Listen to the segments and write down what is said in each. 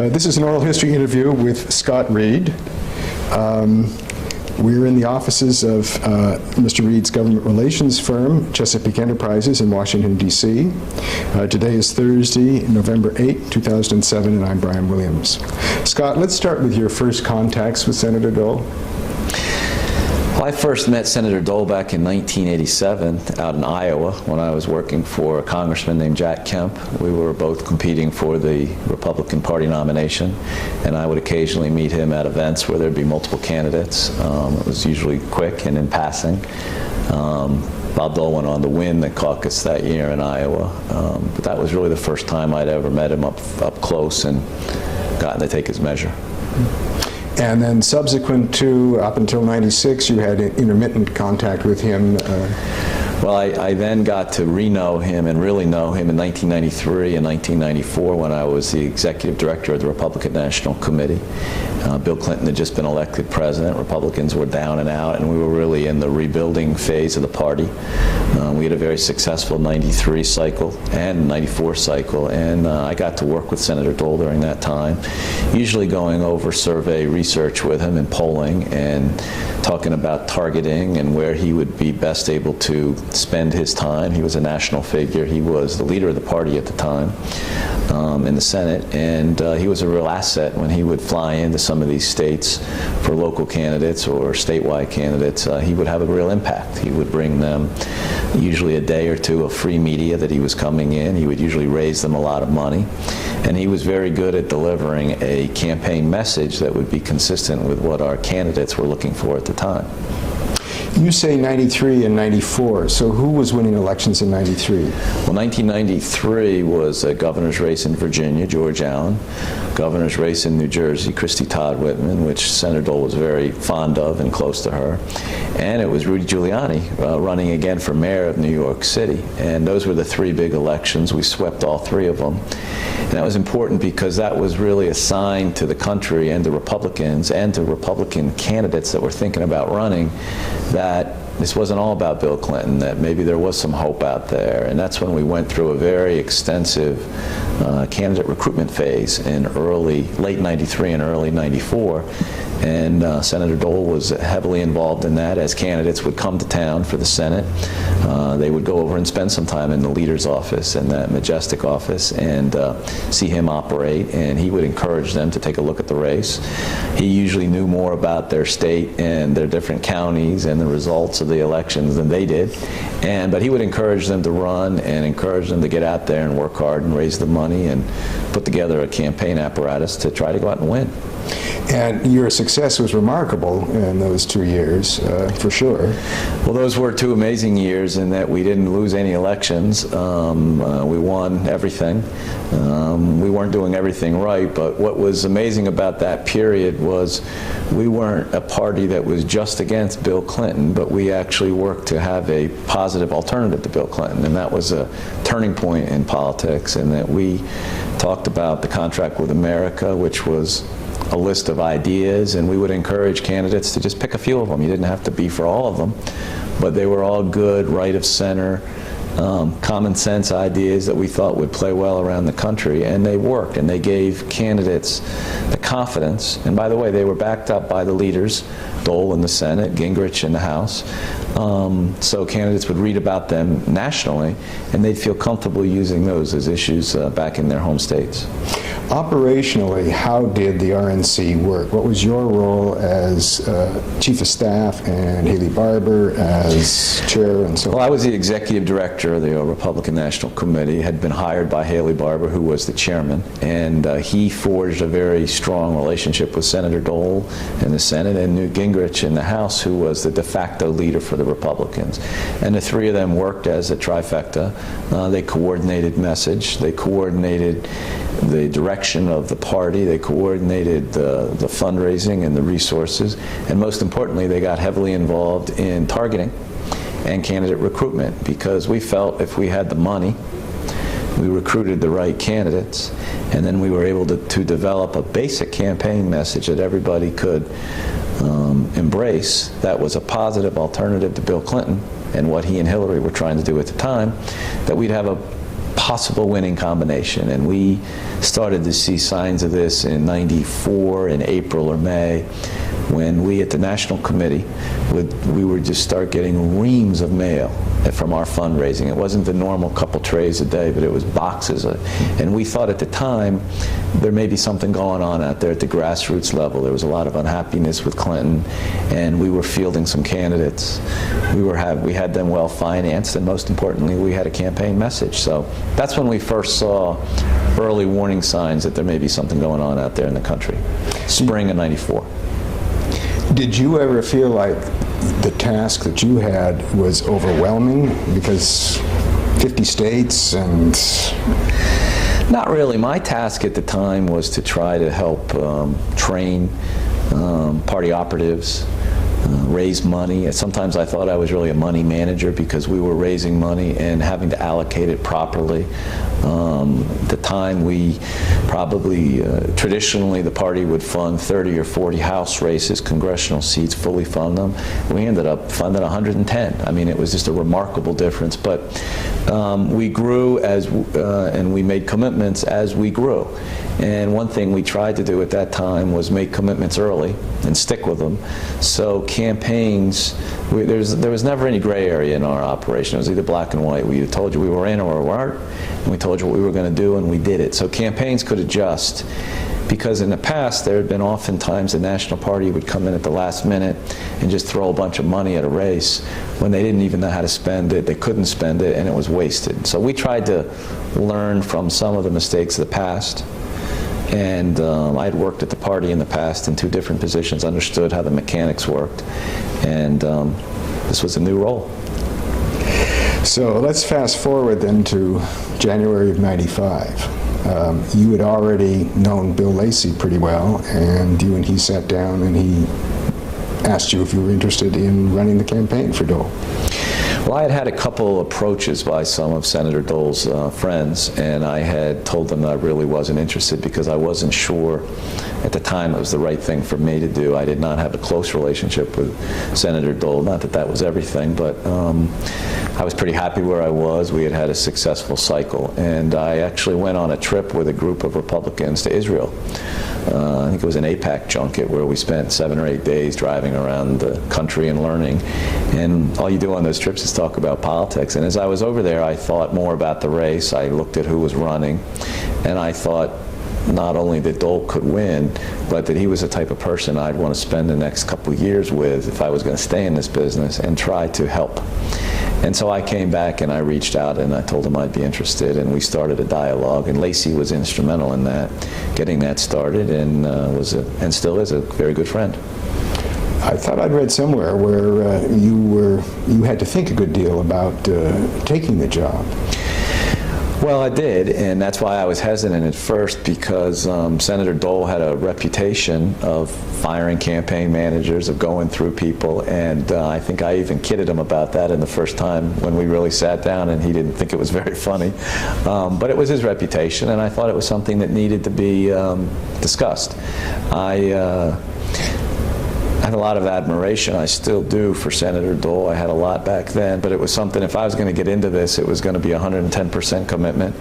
This is an oral history interview with Scott Reed. We're in the offices of Mr. Reed's government relations firm, Chesapeake Enterprises in Washington, D.C. Today is Thursday, November 8, 2007, and I'm Brian Williams. Scott, let's start with your first contacts with Senator Dole. Well, I first met Senator Dole back in 1987 out in Iowa when I was working for a congressman named Jack Kemp. We were both competing for the Republican Party nomination, and I would occasionally meet him at events where there'd be multiple candidates. It was usually quick and in passing. Bob Dole went on to win the caucus that year in Iowa, but that was really the first time I'd ever met him up close and gotten to take his measure. And then subsequent to, up until 96, you had intermittent contact with him. Well, I then got to re-know him and really know him in 1993 and 1994 when I was the executive director of the Republican National Committee. Bill Clinton had just been elected president. Republicans were down and out, and we were really in the rebuilding phase of the party. We had a very successful 93 cycle and 94 cycle, and I got to work with Senator Dole during that time, usually going over survey research with him and polling and talking about targeting and where he would be best able to spend his time. He was a national figure. He was the leader of the party at the time in the Senate, and he was a real asset when he would fly into some of these states for local candidates or statewide candidates. He would have a real impact. He would bring them usually a day or two of free media that he was coming in. He would usually raise them a lot of money, and he was very good at delivering a campaign message that would be consistent with what our candidates were looking for at the time. You say 93 and 94, so who was winning elections in 93? Well, 1993 was a governor's race in Virginia, George Allen, governor's race in New Jersey, Christy Todd Whitman, which Senator Dole was very fond of and close to her, and it was Rudy Giuliani running again for mayor of New York City. And those were the three big elections. We swept all three of them. And that was important because that was really a sign to the country and to Republicans and to Republican candidates that were thinking about running that this wasn't all about Bill Clinton, that maybe there was some hope out there. And that's when we went through a very extensive candidate recruitment phase in late 93 and early 94. And Senator Dole was heavily involved in that as candidates would come to town for the Senate. They would go over and spend some time in the leader's office and that majestic office and see him operate, and he would encourage them to take a look at the race. He usually knew more about their state and their different counties and the results of the elections than they did, but he would encourage them to run and encourage them to get out there and work hard and raise the money and put together a campaign apparatus to try to go out and win. And your success was remarkable in those 2 years, for sure. Well, those were 2 amazing years in that we didn't lose any elections. We won everything. We weren't doing everything right, but what was amazing about that period was we weren't a party that was just against Bill Clinton, but we actually worked to have a positive alternative to Bill Clinton, and that was a turning point in politics, in that we talked about the Contract with America, which was a list of ideas, and we would encourage candidates to just pick a few of them. You didn't have to be for all of them, but they were all good, right of center, common sense ideas that we thought would play well around the country, and they worked, and they gave candidates the confidence. And by the way, they were backed up by the leaders, Dole in the Senate, Gingrich in the House, so candidates would read about them nationally, and they'd feel comfortable using those as issues back in their home states. Operationally, how did the RNC work? What was your role as Chief of Staff and Haley Barbour as Chair and so on? Well, I was the Executive Director of the Republican National Committee, had been hired by Haley Barbour, who was the Chairman, and he forged a very strong relationship with Senator Dole in the Senate and Newt Gingrich in the House, who was the de facto leader for the Republicans. And the three of them worked as a trifecta. They coordinated message, they coordinated the direction of the party, they coordinated the fundraising and the resources, and most importantly, they got heavily involved in targeting and candidate recruitment, because we felt if we had the money, we recruited the right candidates, and then we were able to develop a basic campaign message that everybody could embrace, that was a positive alternative to Bill Clinton and what he and Hillary were trying to do at the time, that we'd have a possible winning combination. And we started to see signs of this in '94, in April or May, when we at the National Committee, we would just start getting reams of mail from our fundraising. It wasn't the normal couple trays a day, but it was boxes. And we thought at the time there may be something going on out there at the grassroots level. There was a lot of unhappiness with Clinton, and we were fielding some candidates. We had them well financed, and most importantly, we had a campaign message. So that's when we first saw early warning signs that there may be something going on out there in the country. Spring of '94. Did you ever feel like the task that you had was overwhelming because 50 states and... Not really. My task at the time was to try to help train party operatives, raise money. Sometimes I thought I was really a money manager because we were raising money and having to allocate it properly. At the time, we probably, traditionally, the party would fund 30 or 40 House races, congressional seats, fully fund them. We ended up funding 110. I mean, it was just a remarkable difference. But we grew and we made commitments as we grew. And one thing we tried to do at that time was make commitments early and stick with them. So campaigns, there was never any gray area in our operation. It was either black and white. We told you we were in or we weren't, and we told you what we were going to do, and we did it. So campaigns could adjust, because in the past there had been oftentimes the National Party would come in at the last minute and just throw a bunch of money at a race when they didn't even know how to spend it, they couldn't spend it, and it was wasted. So we tried to learn from some of the mistakes of the past. And I'd worked at the party in the past in 2 different positions, understood how the mechanics worked, and this was a new role. So let's fast forward then to January of '95. You had already known Bill Lacey pretty well, and you and he sat down and he asked you if you were interested in running the campaign for Dole. Well, I had had a couple approaches by some of Senator Dole's friends, and I had told them that I really wasn't interested because I wasn't sure at the time it was the right thing for me to do. I did not have a close relationship with Senator Dole. Not that that was everything, but I was pretty happy where I was. We had had a successful cycle, and I actually went on a trip with a group of Republicans to Israel. I think it was an AIPAC junket where we spent 7 or 8 days driving around the country and learning. And all you do on those trips is talk about politics. And as I was over there, I thought more about the race. I looked at who was running, and I thought not only that Dole could win, but that he was the type of person I'd want to spend the next couple of years with if I was going to stay in this business and try to help. And so I came back and I reached out and I told him I'd be interested, and we started a dialogue, and Lacey was instrumental in that, getting that started, and and still is a very good friend. I thought I'd read somewhere where you had to think a good deal about taking the job. Well, I did, and that's why I was hesitant at first, because Senator Dole had a reputation of firing campaign managers, of going through people, and I think I even kidded him about that in the first time when we really sat down, and he didn't think it was very funny. But it was his reputation, and I thought it was something that needed to be discussed. I had a lot of admiration, I still do, for Senator Dole. I had a lot back then, but it was something, if I was going to get into this, it was going to be 110% commitment.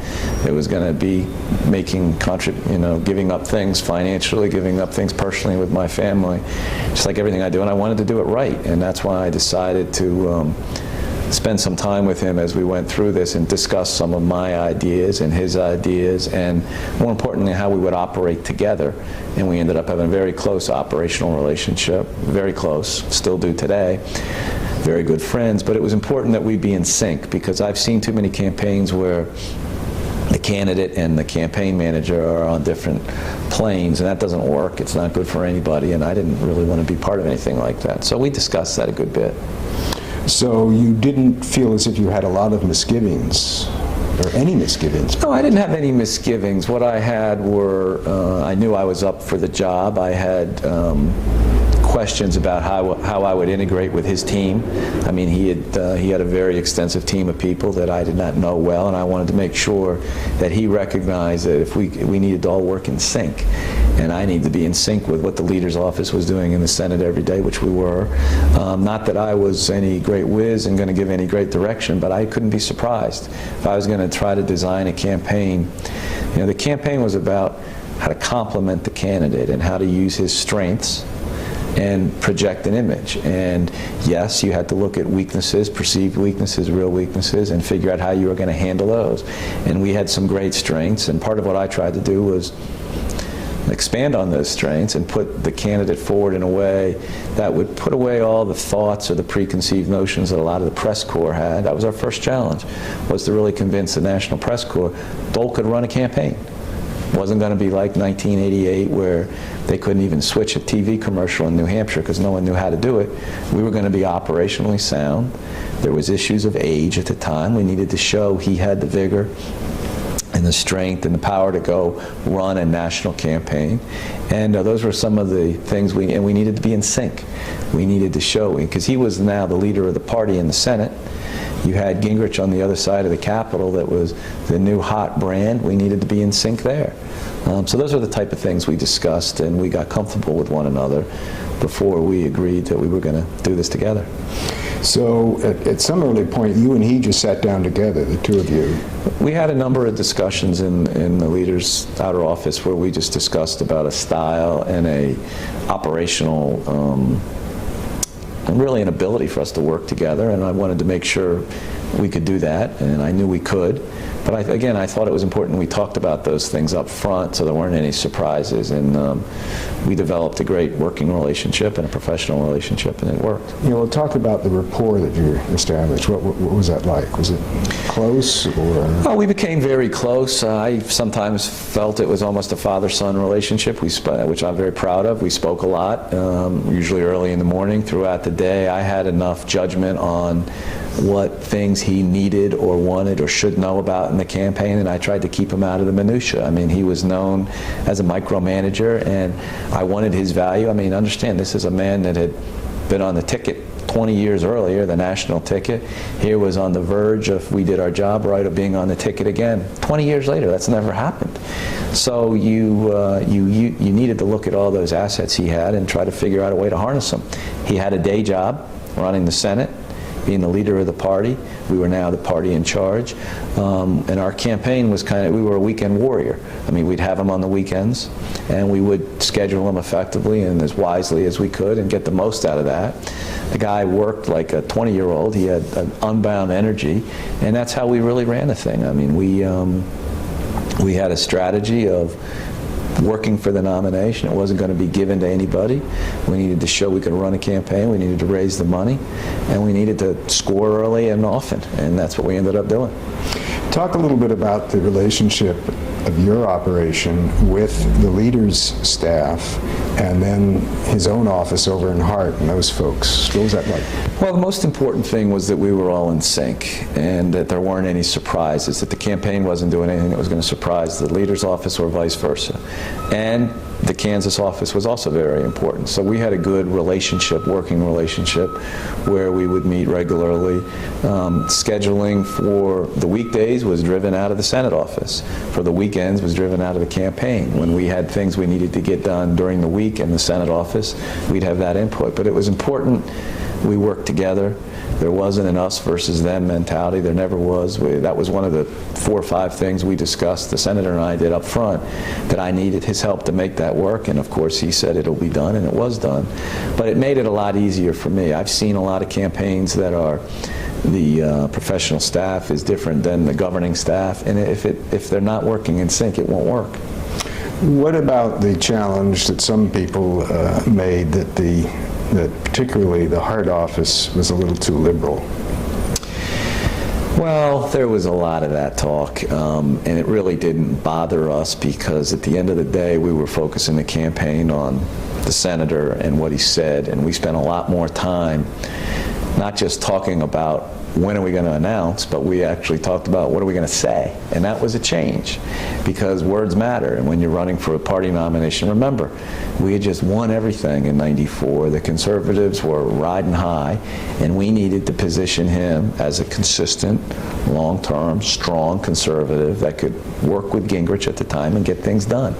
It was going to be making, giving up things financially, giving up things personally with my family, just like everything I do, and I wanted to do it right, and that's why I decided to spend some time with him as we went through this and discuss some of my ideas and his ideas, and more importantly, how we would operate together. And we ended up having a very close operational relationship, very close, still do today, very good friends. But it was important that we be in sync, because I've seen too many campaigns where the candidate and the campaign manager are on different planes, and that doesn't work. It's not good for anybody, and I didn't really want to be part of anything like that. So we discussed that a good bit. So you didn't feel as if you had a lot of misgivings, or any misgivings? No, I didn't have any misgivings. What I had were, I knew I was up for the job. I had questions about how I would integrate with his team. I mean, he had a very extensive team of people that I did not know well, and I wanted to make sure that he recognized that if we needed to all work in sync, and I needed to be in sync with what the leader's office was doing in the Senate every day, which we were. Not that I was any great whiz and going to give any great direction, but I couldn't be surprised if I was going to try to design a campaign. You know, the campaign was about how to complement the candidate and how to use his strengths and project an image. And yes, you had to look at weaknesses, perceived weaknesses, real weaknesses, and figure out how you were going to handle those. And we had some great strengths, and part of what I tried to do was expand on those strengths and put the candidate forward in a way that would put away all the thoughts or the preconceived notions that a lot of the press corps had. That was our first challenge, was to really convince the National Press Corps Dole could run a campaign. It wasn't going to be like 1988 where they couldn't even switch a TV commercial in New Hampshire because no one knew how to do it. We were going to be operationally sound. There was issues of age at the time. We needed to show he had the vigor and the strength and the power to go run a national campaign. And those were some of the things we needed to be in sync. We needed to show, because he was now the leader of the party in the Senate. You had Gingrich on the other side of the Capitol that was the new hot brand. We needed to be in sync there. So those are the type of things we discussed, and we got comfortable with one another before we agreed that we were going to do this together. So at some early point, you and he just sat down together, the two of you. We had a number of discussions in the leader's outer office where we just discussed about a style and a operational and really an ability for us to work together, and I wanted to make sure we could do that, and I knew we could. But again, I thought it was important we talked about those things up front so there weren't any surprises, and we developed a great working relationship and a professional relationship, and it worked. You know, we'll talk about the rapport that you established. What was that like? Was it close, or? Oh, we became very close. I sometimes felt it was almost a father-son relationship, which I'm very proud of. We spoke a lot, usually early in the morning, throughout the day. I had enough judgment on what things he needed or wanted or should know about in the campaign, and I tried to keep him out of the minutia. I mean, he was known as a micromanager, and I wanted his value. I mean, understand, this is a man that had been on the ticket 20 years earlier, the national ticket. Here was on the verge of, we did our job right, of being on the ticket again. 20 years later, that's never happened. So you needed to look at all those assets he had and try to figure out a way to harness them. He had a day job running the Senate, being the leader of the party. We were now the party in charge. And our campaign was we were a weekend warrior. I mean, we'd have him on the weekends, and we would schedule him effectively and as wisely as we could and get the most out of that. The guy worked like a 20-year-old. He had an unbound energy, and that's how we really ran the thing. I mean, we had a strategy of working for the nomination. It wasn't going to be given to anybody. We needed to show we could run a campaign. We needed to raise the money, and we needed to score early and often, and that's what we ended up doing. Talk a little bit about the relationship of your operation with the leader's staff and then his own office over in Hart and those folks. What was that like? Well, the most important thing was that we were all in sync and that there weren't any surprises, that the campaign wasn't doing anything that was going to surprise the leader's office or vice versa. And the Kansas office was also very important. So we had a good relationship, working relationship, where we would meet regularly. Scheduling for the weekdays was driven out of the Senate office. For the weekends was driven out of the campaign. When we had things we needed to get done during the week in the Senate office, we'd have that input. But it was important we worked together. There wasn't an us versus them mentality. There never was. That was one of the 4 or 5 things we discussed, the senator and I did up front, that I needed his help to make that work. And of course he said it'll be done, and it was done. But it made it a lot easier for me. I've seen a lot of campaigns that are the professional staff is different than the governing staff, and if they're not working in sync, it won't work. What about the challenge that some people made that particularly the Hart office was a little too liberal? Well, there was a lot of that talk, and it really didn't bother us because at the end of the day, we were focusing the campaign on the senator and what he said, and we spent a lot more time not just talking about when are we going to announce, but we actually talked about what are we going to say. And that was a change, because words matter. And when you're running for a party nomination, remember, we had just won everything in '94. The conservatives were riding high, and we needed to position him as a consistent, long-term, strong conservative that could work with Gingrich at the time and get things done.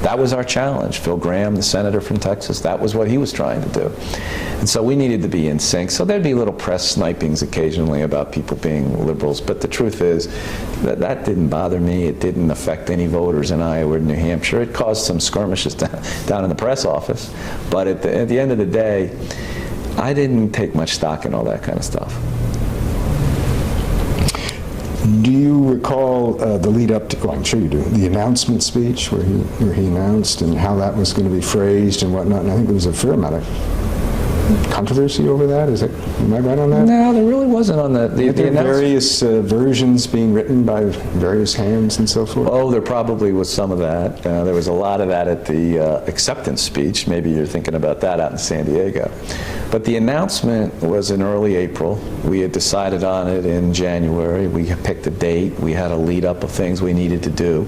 That was our challenge. Phil Gramm, the senator from Texas, that was what he was trying to do. And so we needed to be in sync. So there'd be little press snipings occasionally about people being liberals, but the truth is that that didn't bother me. It didn't affect any voters in Iowa or New Hampshire. It caused some skirmishes down in the press office, but at the end of the day, I didn't take much stock in all that kind of stuff. Do you recall the lead up to, I'm sure you do, the announcement speech where he announced and how that was going to be phrased and whatnot? And I think there was a fair amount of controversy over that. Am I right on that? No, there really wasn't on the announcement. Various versions being written by various hands and so forth? Oh, there probably was some of that. There was a lot of that at the acceptance speech. Maybe you're thinking about that out in San Diego. But the announcement was in early April. We had decided on it in January. We had picked a date. We had a lead up of things we needed to do.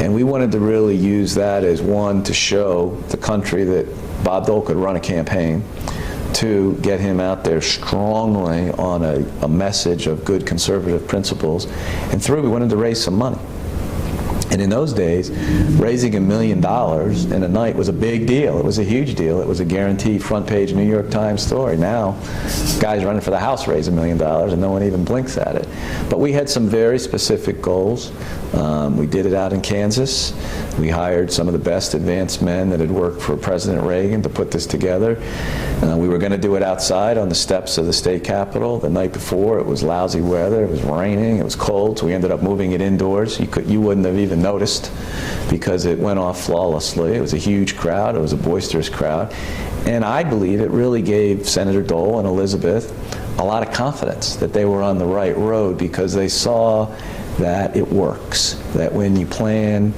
And we wanted to really use that as one to show the country that Bob Dole could run a campaign, to get him out there strongly on a message of good conservative principles. And three, we wanted to raise some money. And in those days, raising $1 million in a night was a big deal. It was a huge deal. It was a guaranteed front page New York Times story. Now, guys running for the House raise $1 million and no one even blinks at it. But we had some very specific goals. We did it out in Kansas. We hired some of the best advanced men that had worked for President Reagan to put this together. We were going to do it outside on the steps of the state capitol. The night before, it was lousy weather. It was raining. It was cold. So we ended up moving it indoors. You wouldn't have even noticed because it went off flawlessly. It was a huge crowd. It was a boisterous crowd. And I believe it really gave Senator Dole and Elizabeth a lot of confidence that they were on the right road, because they saw that it works, that when you plan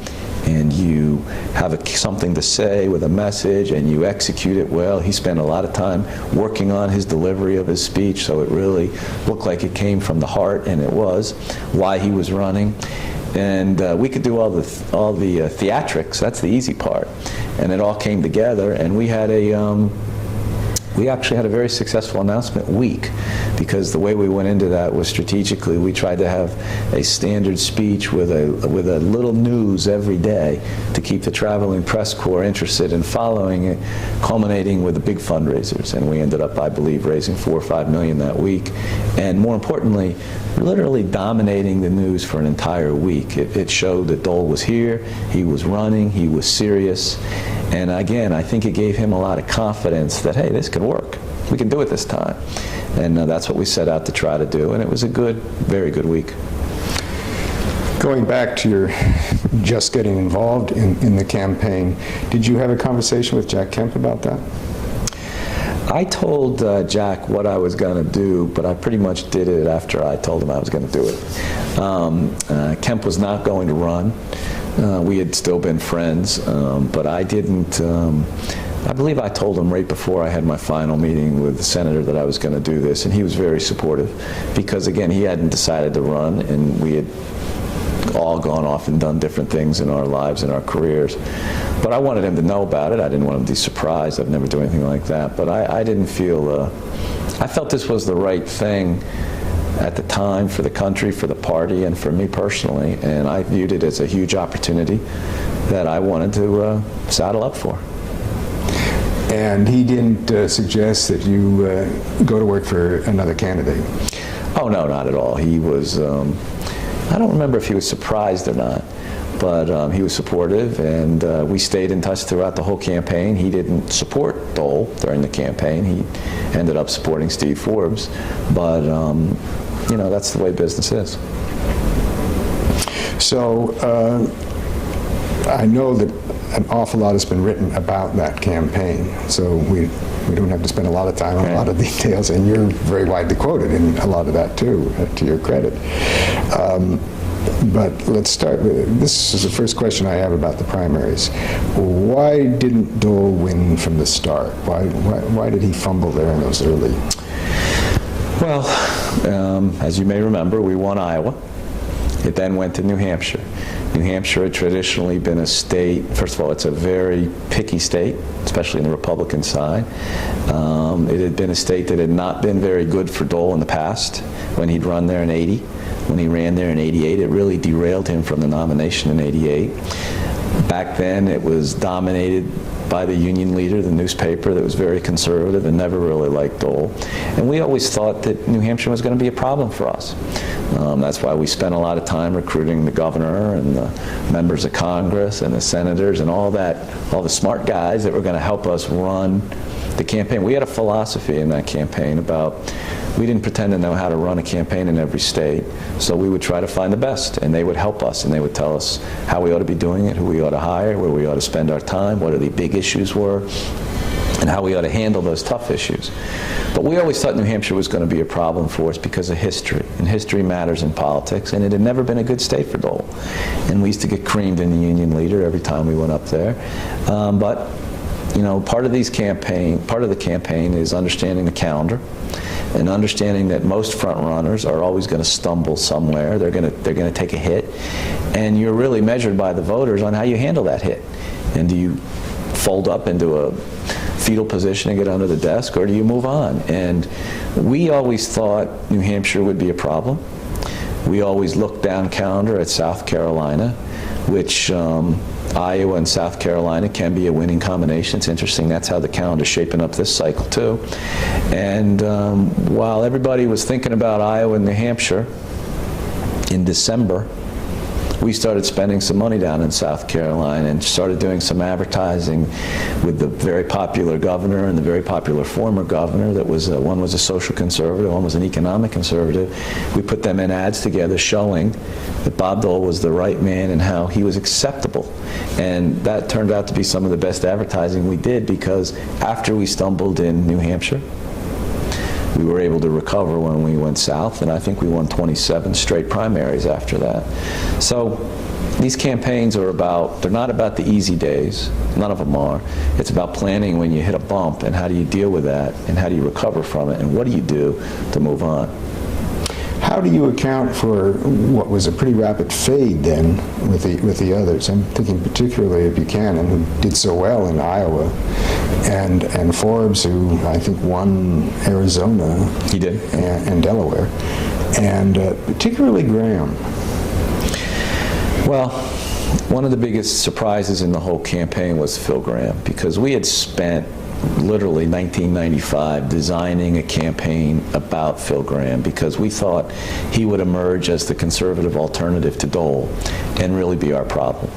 and you have something to say with a message and you execute it well. He spent a lot of time working on his delivery of his speech, so it really looked like it came from the heart, and it was why he was running. And we could do all the theatrics. That's the easy part, and it all came together. And we had we actually had a very successful announcement week, because the way we went into that was strategically. We tried to have a standard speech with a little news every day to keep the traveling press corps interested in following it, culminating with the big fundraisers. And we ended up, I believe, raising $4 or $5 million that week. And more importantly, literally dominating the news for an entire week. It showed that Dole was here, he was running, he was serious. And again, I think it gave him a lot of confidence that, hey, this could work. We can do it this time. And that's what we set out to try to do. And it was a good, very good week. Going back to your just getting involved in the campaign, did you have a conversation with Jack Kemp about that? I told Jack what I was going to do, but I pretty much did it after I told him I was going to do it. Kemp was not going to run. We had still been friends, but I didn't. I believe I told him right before I had my final meeting with the senator that I was going to do this, and he was very supportive, because again, he hadn't decided to run, and we had all gone off and done different things in our lives and our careers. But I wanted him to know about it. I didn't want him to be surprised. I'd never do anything like that. But I didn't feel, I felt this was the right thing at the time for the country, for the party, and for me personally. And I viewed it as a huge opportunity that I wanted to saddle up for. And he didn't suggest that you go to work for another candidate? Oh, no, not at all. He was, I don't remember if he was surprised or not, but he was supportive, and we stayed in touch throughout the whole campaign. He didn't support Dole during the campaign. He ended up supporting Steve Forbes, but you know, that's the way business is. So I know that an awful lot has been written about that campaign, so we don't have to spend a lot of time on a lot of details, and you're very widely quoted in a lot of that too, to your credit. But let's start with, this is the first question I have about the primaries. Why didn't Dole win from the start? Why did he fumble there in those early? Well, as you may remember, we won Iowa. It then went to New Hampshire. New Hampshire had traditionally been a state, first of all, it's a very picky state, especially in the Republican side. It had been a state that had not been very good for Dole in the past when he'd run there in '80. When he ran there in '88, it really derailed him from the nomination in '88. Back then, it was dominated by the union leader, the newspaper that was very conservative and never really liked Dole. And we always thought that New Hampshire was going to be a problem for us. That's why we spent a lot of time recruiting the governor and the members of Congress and the senators and all the smart guys that were going to help us run the campaign. We had a philosophy in that campaign about, we didn't pretend to know how to run a campaign in every state, so we would try to find the best, and they would help us, and they would tell us how we ought to be doing it, who we ought to hire, where we ought to spend our time, what the big issues were, and how we ought to handle those tough issues. But we always thought New Hampshire was going to be a problem for us because of history, and history matters in politics, and it had never been a good state for Dole. And we used to get creamed in the union leader every time we went up there. But you know, part of the campaign is understanding the calendar and understanding that most front runners are always going to stumble somewhere. They're going to take a hit, and you're really measured by the voters on how you handle that hit. And do you fold up into a fetal position and get under the desk, or do you move on? And we always thought New Hampshire would be a problem. We always looked down calendar at South Carolina, which Iowa and South Carolina can be a winning combination. It's interesting, that's how the calendar's shaping up this cycle too. And while everybody was thinking about Iowa and New Hampshire, in December, we started spending some money down in South Carolina and started doing some advertising with the very popular governor and the very popular former governor. That was one was a social conservative, one was an economic conservative. We put them in ads together showing that Bob Dole was the right man and how he was acceptable. And that turned out to be some of the best advertising we did, because after we stumbled in New Hampshire, we were able to recover when we went south, and I think we won 27 straight primaries after that. So these campaigns are they're not about the easy days, none of them are. It's about planning when you hit a bump, and how do you deal with that, and how do you recover from it, and what do you do to move on. How do you account for what was a pretty rapid fade then with the others? I'm thinking particularly of Buchanan, who did so well in Iowa, and Forbes, who I think won Arizona. He did. And Delaware, and particularly Graham. Well, one of the biggest surprises in the whole campaign was Phil Graham, because we had spent literally 1995 designing a campaign about Phil Graham, because we thought he would emerge as the conservative alternative to Dole and really be our problem.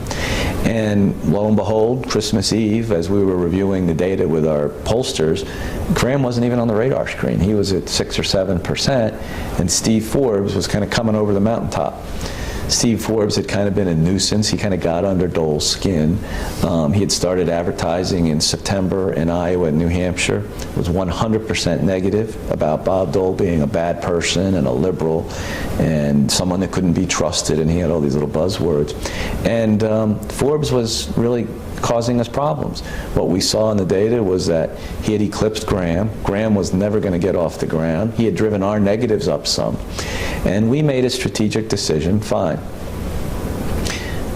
And lo and behold, Christmas Eve, as we were reviewing the data with our pollsters, Graham wasn't even on the radar screen. He was at 6 or 7%, and Steve Forbes was kind of coming over the mountaintop. Steve Forbes had kind of been a nuisance. He kind of got under Dole's skin. He had started advertising in September in Iowa and New Hampshire. It was 100% negative about Bob Dole being a bad person and a liberal and someone that couldn't be trusted, and he had all these little buzzwords. And Forbes was really causing us problems. What we saw in the data was that he had eclipsed Graham. Graham was never going to get off the ground. He had driven our negatives up some. And we made a strategic decision, fine,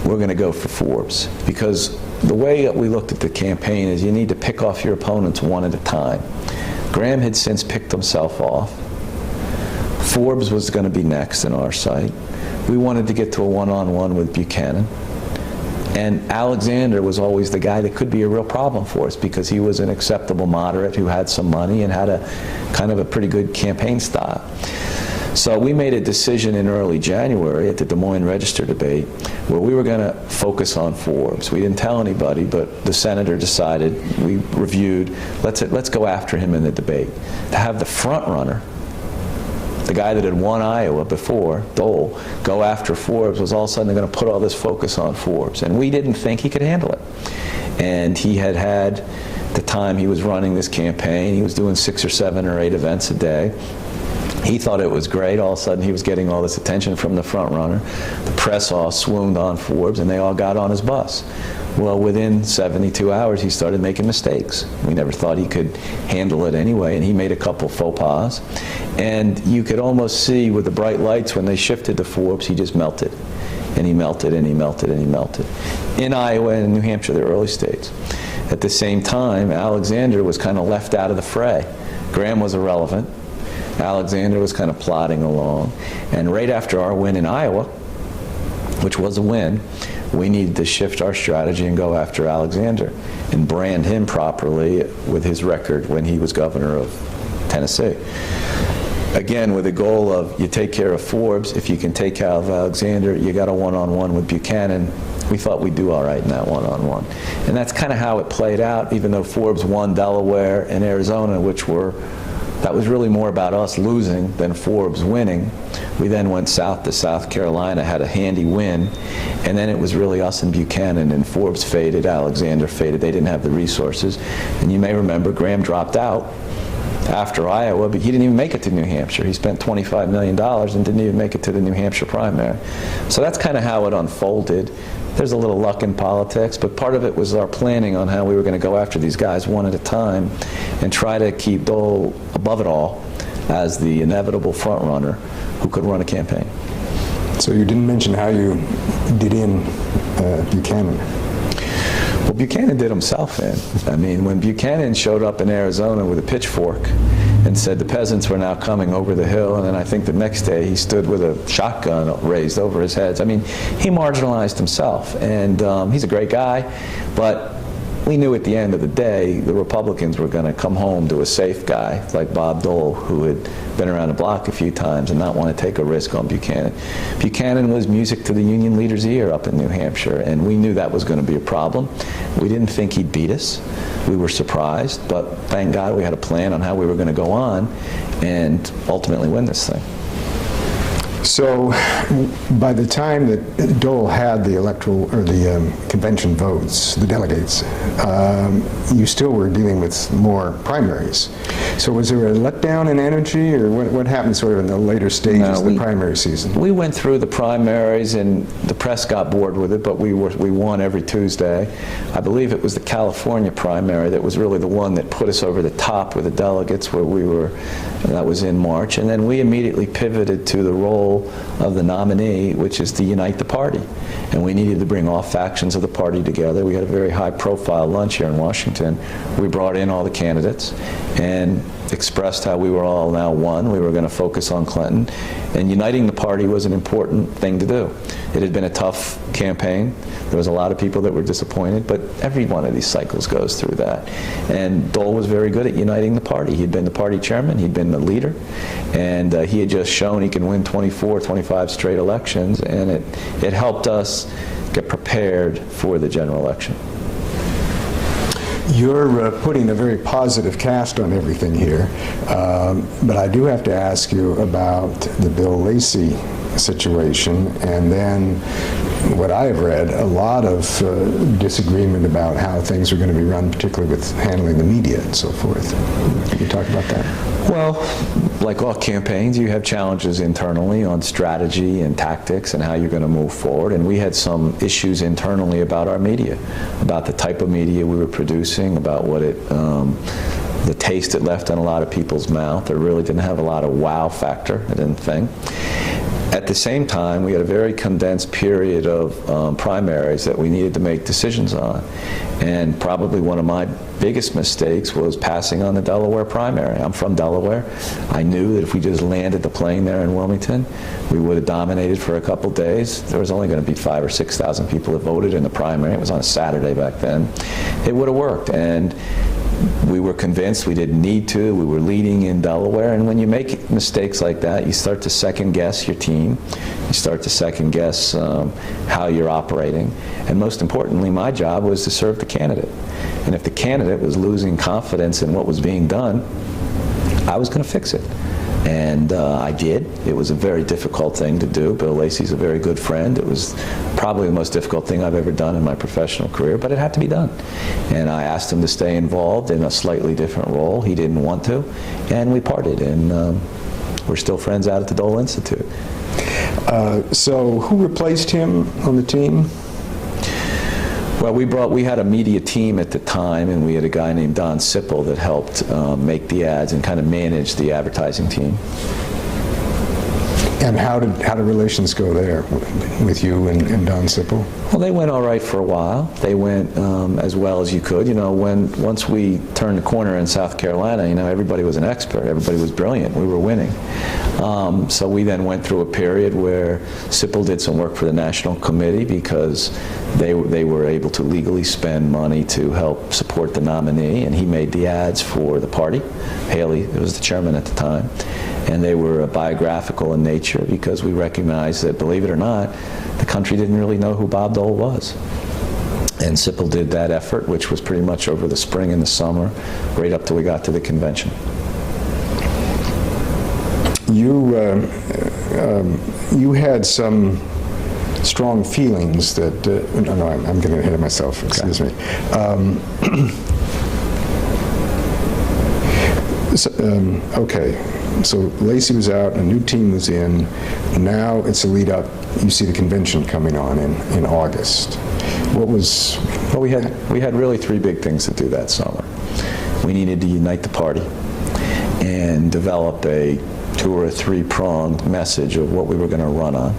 we're going to go for Forbes. Because the way that we looked at the campaign is you need to pick off your opponents one at a time. Graham had since picked himself off. Forbes was going to be next in our sight. We wanted to get to a one-on-one with Buchanan. And Alexander was always the guy that could be a real problem for us, because he was an acceptable moderate who had some money and had a kind of a pretty good campaign style. So we made a decision in early January at the Des Moines Register debate where we were going to focus on Forbes. We didn't tell anybody, but the senator decided, we reviewed, let's go after him in the debate. To have the front runner, the guy that had won Iowa before, Dole, go after Forbes, was all of a sudden going to put all this focus on Forbes. And we didn't think he could handle it. And he had the time he was running this campaign, he was doing 6 or 7 or 8 events a day. He thought it was great. All of a sudden, he was getting all this attention from the front runner. The press all swooned on Forbes, and they all got on his bus. Well, within 72 hours, he started making mistakes. We never thought he could handle it anyway, and he made a couple faux pas. And you could almost see with the bright lights when they shifted to Forbes, he just melted. And he melted, and he melted, and he melted. In Iowa and New Hampshire, the early states. At the same time, Alexander was kind of left out of the fray. Graham was irrelevant. Alexander was kind of plodding along. And right after our win in Iowa, which was a win, we needed to shift our strategy and go after Alexander and brand him properly with his record when he was governor of Tennessee. Again, with the goal of you take care of Forbes, if you can take care of Alexander, you got a one-on-one with Buchanan. We thought we'd do all right in that one-on-one. And that's kind of how it played out, even though Forbes won Delaware and Arizona, that was really more about us losing than Forbes winning. We then went south to South Carolina, had a handy win, and then it was really us and Buchanan, and Forbes faded, Alexander faded. They didn't have the resources. And you may remember Graham dropped out after Iowa, but he didn't even make it to New Hampshire. He spent $25 million and didn't even make it to the New Hampshire primary. So that's kind of how it unfolded. There's a little luck in politics, but part of it was our planning on how we were going to go after these guys one at a time and try to keep Dole above it all as the inevitable front runner who could run a campaign. So you didn't mention how you did in Buchanan. Well, Buchanan did himself in. I mean, when Buchanan showed up in Arizona with a pitchfork and said the peasants were now coming over the hill, and then I think the next day he stood with a shotgun raised over his heads. I mean, he marginalized himself, and he's a great guy, but we knew at the end of the day the Republicans were going to come home to a safe guy like Bob Dole, who had been around the block a few times and not want to take a risk on Buchanan. Buchanan was music to the Union leader's ear up in New Hampshire, and we knew that was going to be a problem. We didn't think he'd beat us. We were surprised, but thank God we had a plan on how we were going to go on and ultimately win this thing. So by the time that Dole had the electoral or the convention votes, the delegates, you still were dealing with more primaries. So was there a letdown in energy, or what happened sort of in the later stages of the primary season? We went through the primaries, and the press got bored with it, but we won every Tuesday. I believe it was the California primary that was really the one that put us over the top with the delegates, where that was in March, and then we immediately pivoted to the role of the nominee, which is to unite the party. And we needed to bring all factions of the party together. We had a very high-profile lunch here in Washington. We brought in all the candidates and expressed how we were all now one. We were going to focus on Clinton. And uniting the party was an important thing to do. It had been a tough campaign. There was a lot of people that were disappointed, but every one of these cycles goes through that. And Dole was very good at uniting the party. He'd been the party chairman, he'd been the leader, and he had just shown he can win 24, 25 straight elections, and it helped us get prepared for the general election. You're putting a very positive cast on everything here, but I do have to ask you about the Bill Lacey situation, and then what I've read, a lot of disagreement about how things are going to be run, particularly with handling the media and so forth. Can you talk about that? Well, like all campaigns, you have challenges internally on strategy and tactics and how you're going to move forward. And we had some issues internally about our media, about the type of media we were producing, about what the taste it left on a lot of people's mouth. It really didn't have a lot of wow factor, I didn't think. At the same time, we had a very condensed period of primaries that we needed to make decisions on. And probably one of my biggest mistakes was passing on the Delaware primary. I'm from Delaware. I knew that if we just landed the plane there in Wilmington, we would have dominated for a couple days. There was only going to be 5,000 or 6,000 people that voted in the primary. It was on a Saturday back then. It would have worked. And we were convinced we didn't need to. We were leading in Delaware, and when you make mistakes like that, you start to second guess your team. You start to second guess how you're operating. And most importantly, my job was to serve the candidate. And if the candidate was losing confidence in what was being done, I was going to fix it. And I did. It was a very difficult thing to do. Bill Lacey's a very good friend. It was probably the most difficult thing I've ever done in my professional career, but it had to be done. And I asked him to stay involved in a slightly different role. He didn't want to, and we parted. And we're still friends out at the Dole Institute. So who replaced him on the team? Well, we had a media team at the time, and we had a guy named Don Sipple that helped make the ads and kind of manage the advertising team. And how did relations go there with you and Don Sipple? Well, they went all right for a while. They went as well as you could. You know, once we turned the corner in South Carolina, you know, everybody was an expert. Everybody was brilliant. We were winning. So we then went through a period where Sipple did some work for the National Committee because they were able to legally spend money to help support the nominee, and he made the ads for the party. Haley was the chairman at the time. And they were biographical in nature because we recognized that, believe it or not, the country didn't really know who Bob Dole was. And Sipple did that effort, which was pretty much over the spring and the summer, right up till we got to the convention. You had some strong feelings that, no, I'm getting ahead of myself, excuse me. Okay, so Lacey was out, a new team was in. Now it's a lead up. You see the convention coming on in August. What was? Well, we had really three big things to do that summer. We needed to unite the party and develop a 2 or 3 pronged message of what we were going to run on.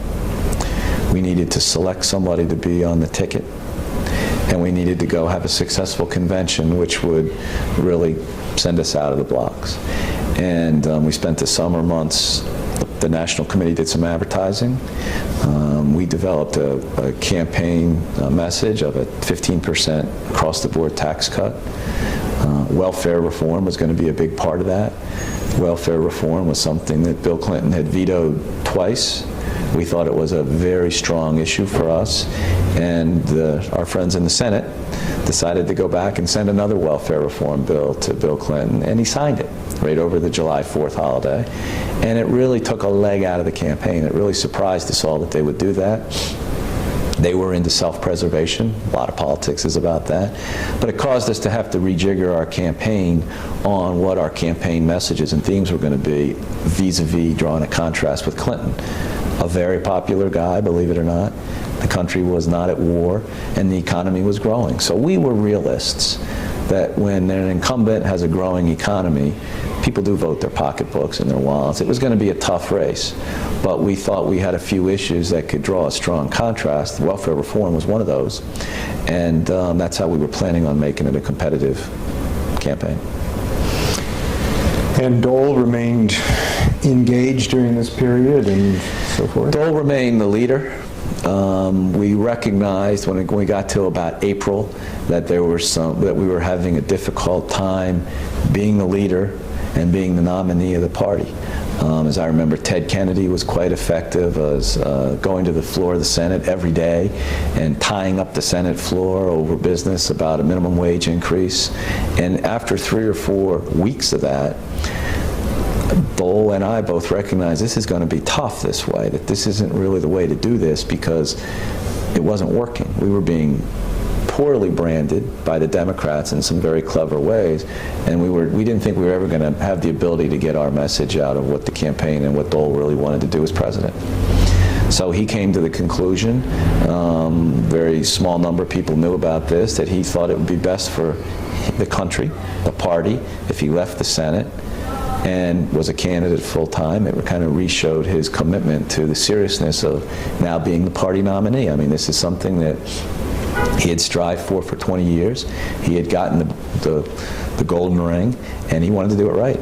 We needed to select somebody to be on the ticket, and we needed to go have a successful convention, which would really send us out of the blocks. And we spent the summer months, the National Committee did some advertising. We developed a campaign message of a 15% across-the-board tax cut. Welfare reform was going to be a big part of that. Welfare reform was something that Bill Clinton had vetoed twice. We thought it was a very strong issue for us, and our friends in the Senate decided to go back and send another welfare reform bill to Bill Clinton, and he signed it right over the July 4th holiday. And it really took a leg out of the campaign. It really surprised us all that they would do that. They were into self-preservation. A lot of politics is about that. But it caused us to have to rejigger our campaign on what our campaign messages and themes were going to be vis-a-vis drawing a contrast with Clinton. A very popular guy, believe it or not. The country was not at war, and the economy was growing. So we were realists that when an incumbent has a growing economy, people do vote their pocketbooks and their wallets. It was going to be a tough race, but we thought we had a few issues that could draw a strong contrast. Welfare reform was one of those, and that's how we were planning on making it a competitive campaign. And Dole remained engaged during this period and so forth? Dole remained the leader. We recognized when we got to about April that that we were having a difficult time being the leader and being the nominee of the party. As I remember, Ted Kennedy was quite effective as going to the floor of the Senate every day and tying up the Senate floor over business about a minimum wage increase. And after 3 or 4 weeks of that, Dole and I both recognized this is going to be tough this way, that this isn't really the way to do this because it wasn't working. We were being poorly branded by the Democrats in some very clever ways, and we didn't think we were ever going to have the ability to get our message out of what the campaign and what Dole really wanted to do as president. So he came to the conclusion, very small number of people knew about this, that he thought it would be best for the country, the party, if he left the Senate and was a candidate full-time. It kind of re-showed his commitment to the seriousness of now being the party nominee. I mean, this is something that he had strived for 20 years. He had gotten the golden ring, and he wanted to do it right.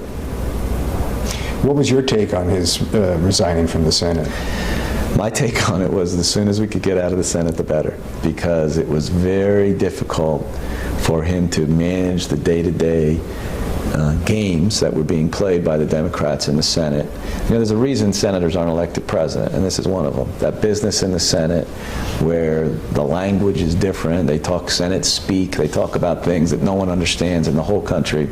What was your take on his resigning from the Senate? My take on it was the sooner as we could get out of the Senate, the better, because it was very difficult for him to manage the day-to-day games that were being played by the Democrats in the Senate. You know, there's a reason senators aren't elected president, and this is one of them. That business in the Senate where the language is different, they talk Senate speak, they talk about things that no one understands in the whole country.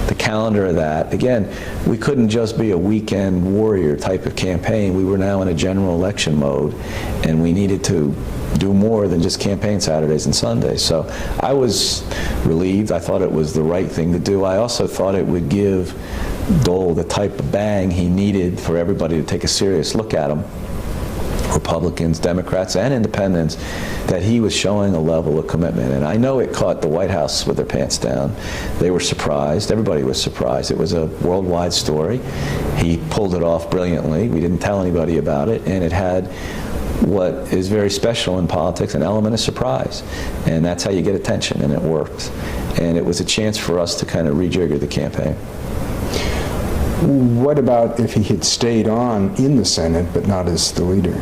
The calendar of that, again, we couldn't just be a weekend warrior type of campaign. We were now in a general election mode, and we needed to do more than just campaign Saturdays and Sundays. So I was relieved. I thought it was the right thing to do. I also thought it would give Dole the type of bang he needed for everybody to take a serious look at him Republicans, Democrats, and independents, that he was showing a level of commitment. And I know it caught the White House with their pants down. They were surprised. Everybody was surprised. It was a worldwide story. He pulled it off brilliantly. We didn't tell anybody about it, and it had what is very special in politics, an element of surprise. And that's how you get attention, and it worked. And it was a chance for us to kind of rejigger the campaign. What about if he had stayed on in the Senate, but not as the leader?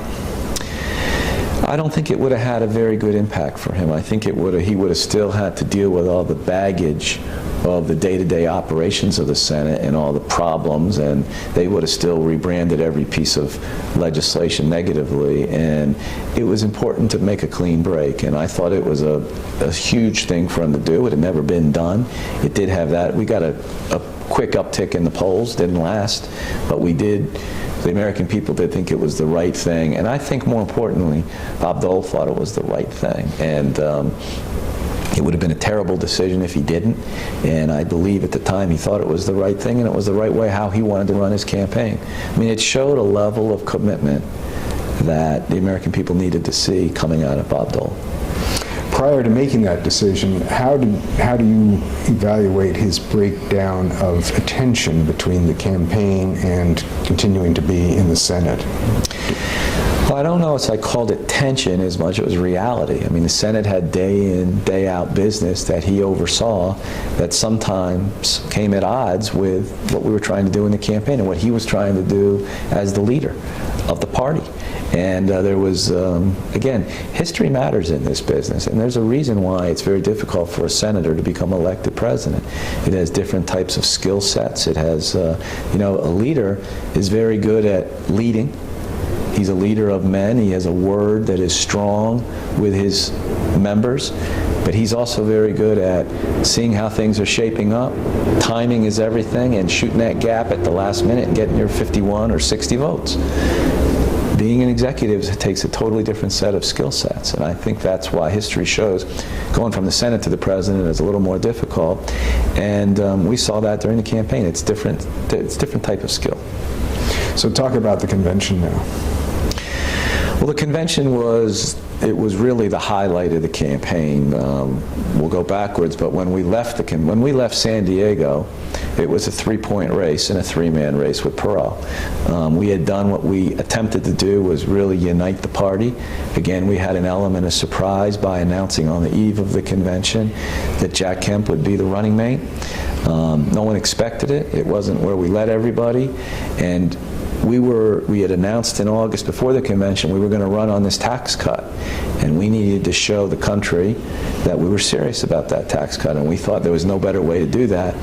I don't think it would have had a very good impact for him. I think he would have still had to deal with all the baggage of the day-to-day operations of the Senate and all the problems, and they would have still rebranded every piece of legislation negatively. And it was important to make a clean break, and I thought it was a huge thing for him to do. It had never been done. It did have that. We got a quick uptick in the polls, didn't last, but we did. The American people did think it was the right thing, and I think more importantly, Bob Dole thought it was the right thing. And it would have been a terrible decision if he didn't, and I believe at the time he thought it was the right thing, and it was the right way how he wanted to run his campaign. I mean, it showed a level of commitment that the American people needed to see coming out of Bob Dole. Prior to making that decision, how do you evaluate his breakdown of attention between the campaign and continuing to be in the Senate? Well, I don't know if I called it tension as much as it was reality. I mean, the Senate had day in, day out business that he oversaw that sometimes came at odds with what we were trying to do in the campaign and what he was trying to do as the leader of the party. And there was, again, history matters in this business, and there's a reason why it's very difficult for a senator to become elected president. It has different types of skill sets. It has, you know, a leader is very good at leading. He's a leader of men. He has a word that is strong with his members, but he's also very good at seeing how things are shaping up. Timing is everything, and shooting that gap at the last minute and getting your 51 or 60 votes. Being an executive takes a totally different set of skill sets, and I think that's why history shows going from the Senate to the president is a little more difficult, and we saw that during the campaign. It's different type of skill. So talk about the convention now. Well, the convention was really the highlight of the campaign. We'll go backwards, but when we left San Diego, it was a three-point race and a three-man race with Perot. We had done what we attempted to do, was really unite the party. Again, we had an element of surprise by announcing on the eve of the convention that Jack Kemp would be the running mate. No one expected it. It wasn't where we led everybody, and we had announced in August before the convention we were going to run on this tax cut, and we needed to show the country that we were serious about that tax cut, and we thought there was no better way to do that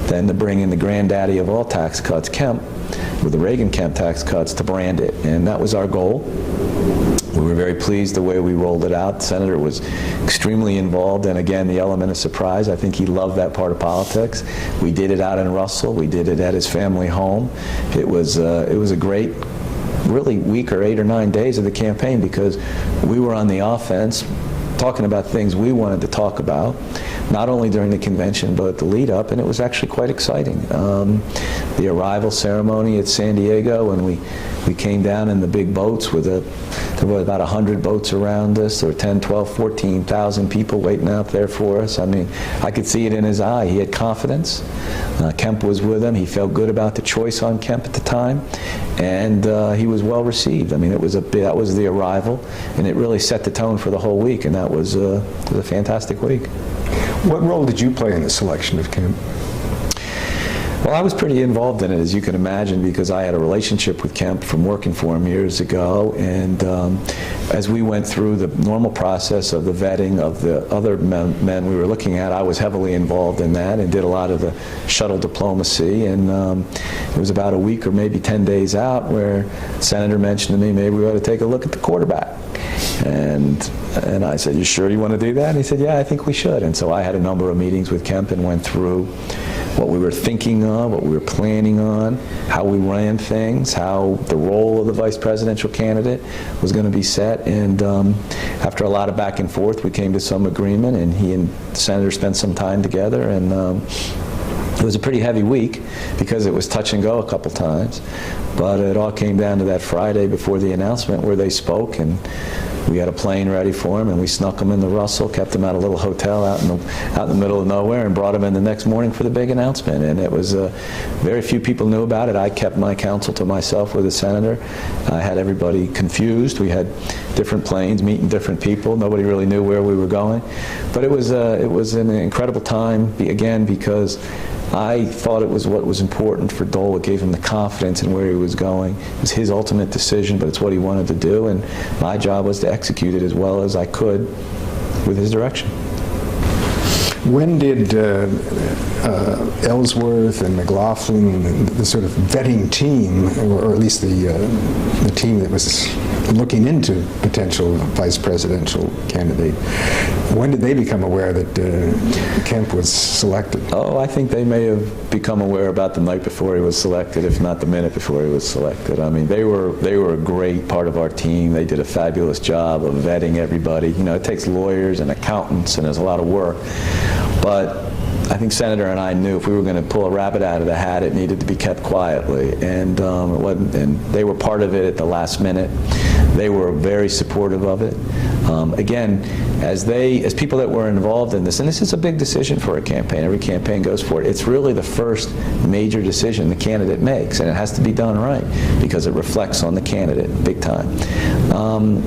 than to bring in the granddaddy of all tax cuts, Kemp, with the Reagan-Kemp tax cuts, to brand it, and that was our goal. We were very pleased the way we rolled it out. The senator was extremely involved, and again, the element of surprise. I think he loved that part of politics. We did it out in Russell. We did it at his family home. It was a great, really week or 8 or 9 days of the campaign because we were on the offense, talking about things we wanted to talk about, not only during the convention but at the lead up, and it was actually quite exciting. The arrival ceremony at San Diego, and we came down in the big boats with there were about 100 boats around us. There were 10, 12, 14,000 people waiting out there for us. I mean, I could see it in his eye. He had confidence. Kemp was with him. He felt good about the choice on Kemp at the time, and he was well received. I mean, that was the arrival, and it really set the tone for the whole week, and that was a fantastic week. What role did you play in the selection of Kemp? Well, I was pretty involved in it, as you can imagine, because I had a relationship with Kemp from working for him years ago, and as we went through the normal process of the vetting of the other men we were looking at, I was heavily involved in that and did a lot of the shuttle diplomacy, and it was about a week or maybe 10 days out where the senator mentioned to me, maybe we ought to take a look at the quarterback. And I said, you sure you want to do that? And he said, yeah, I think we should. And so I had a number of meetings with Kemp and went through what we were thinking of, what we were planning on, how we ran things, how the role of the vice presidential candidate was going to be set. And after a lot of back and forth, we came to some agreement, and he and the senator spent some time together, and It was a pretty heavy week because it was touch and go a couple times, but it all came down to that Friday before the announcement where they spoke, and we had a plane ready for him, and we snuck him into Russell, kept him at a little hotel out in the middle of nowhere, and brought him in the next morning for the big announcement. And it was very few people knew about it. I kept my counsel to myself with the senator. I had everybody confused. We had different planes meeting different people. Nobody really knew where we were going, but it was an incredible time again because I thought it was what was important for Dole. It gave him the confidence in where he was going. It was his ultimate decision, but it's what he wanted to do, and my job was to execute it as well as I could with his direction. When did Ellsworth and McLaughlin, the sort of vetting team, or at least the team that was looking into potential vice presidential candidate, when did they become aware that Kemp was selected? Oh, I think they may have become aware about the night before he was selected, if not the minute before he was selected. I mean, they were a great part of our team. They did a fabulous job of vetting everybody. You know, it takes lawyers and accountants, and there's a lot of work. But I think Senator and I knew if we were going to pull a rabbit out of the hat, it needed to be kept quietly, and and they were part of it at the last minute. They were very supportive of it. Again, as people that were involved in this, and this is a big decision for a campaign. Every campaign goes for it. It's really the first major decision the candidate makes, and it has to be done right because it reflects on the candidate big time.